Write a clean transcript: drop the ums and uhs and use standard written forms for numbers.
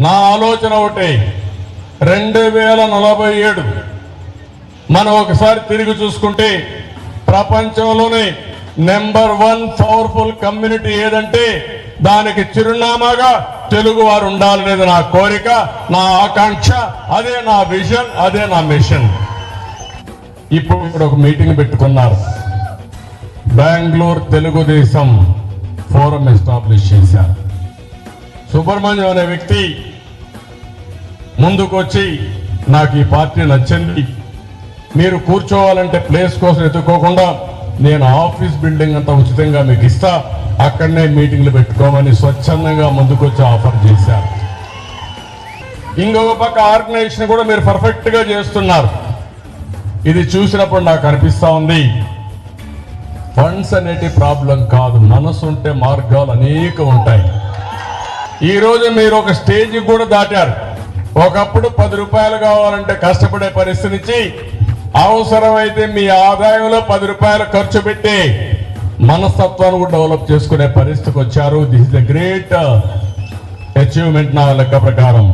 నా ఆలోచన ఒకటే, 2047 మనం ఒకసారి తిరిగి చూసుకుంటే ప్రపంచంలోనే నెంబర్ 1 పవర్ఫుల్ కమ్యూనిటీ ఏదంటే దానికి చిరునామాగా తెలుగు వారు ఉండాలనేది నా కోరిక, నా ఆకాంక్ష, అదే నా విజన్, అదే నా మిషన్. ఇప్పుడు ఒక మీటింగ్ పెట్టుకున్నారు, బెంగళూరు తెలుగుదేశం ఫోరం ఎస్టాబ్లిష్ చేశారు. సుబ్రహ్మణ్యం అనే వ్యక్తి ముందుకు వచ్చి నాకు ఈ పార్టీ నచ్చింది, మీరు కూర్చోవాలంటే ప్లేస్ కోసం ఎత్తుకోకుండా నేను ఆఫీస్ బిల్డింగ్ అంతా ఉచితంగా మీకు ఇస్తా, అక్కడనే మీటింగ్లు పెట్టుకోమని స్వచ్ఛందంగా ముందుకు వచ్చి ఆఫర్ చేశారు. ఇంకొక పక్క ఆర్గనైజేషన్ కూడా మీరు పర్ఫెక్ట్ గా చేస్తున్నారు. ఇది చూసినప్పుడు నాకు అనిపిస్తా ఉంది, ఫండ్స్ అనేటి ప్రాబ్లం కాదు, మనసు ఉంటే మార్గాలు అనేక ఉంటాయి. ఈ రోజు మీరు ఒక స్టేజ్ కూడా దాటారు. ఒకప్పుడు 10 రూపాయలు కావాలంటే కష్టపడే పరిస్థితి నుంచి అవసరమైతే మీ ఆదాయంలో 10 రూపాయలు ఖర్చు పెట్టి మనస్తత్వాన్ని కూడా డెవలప్ చేసుకునే పరిస్థితికి వచ్చారు. This is the great achievement నా లెక్క ప్రకారం.